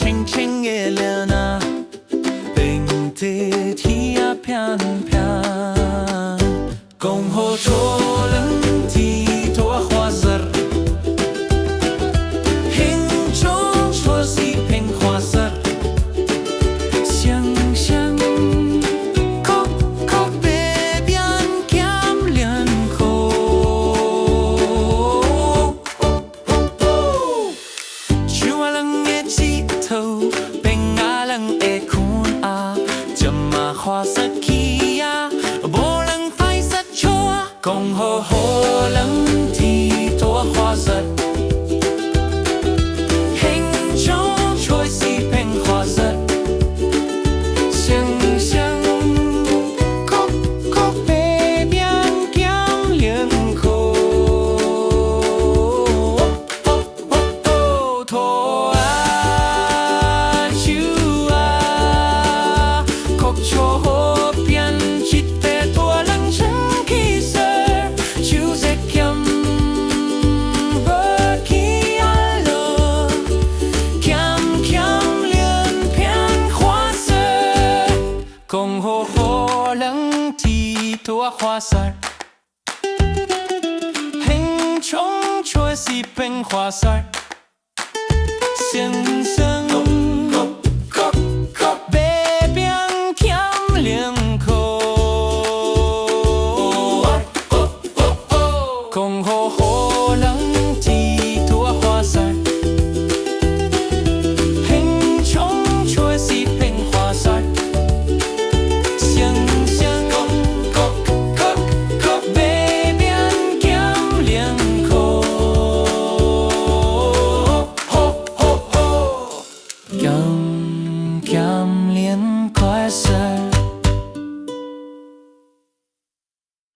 轻轻的了那，并得天涯偏偏，恭候着冷天多花色，hình中说是片花色，香香。花色起呀，无人快色错，恭候火冷天多花色，hình中吹是片花色，香香哭哭北边江连口，托啊秋啊，哭秋。恭候火冷天多花色，hình中吹是片花色，香香北边江连口，恭候火冷天多花色，hình中吹是片花色。Cảm liên quay xa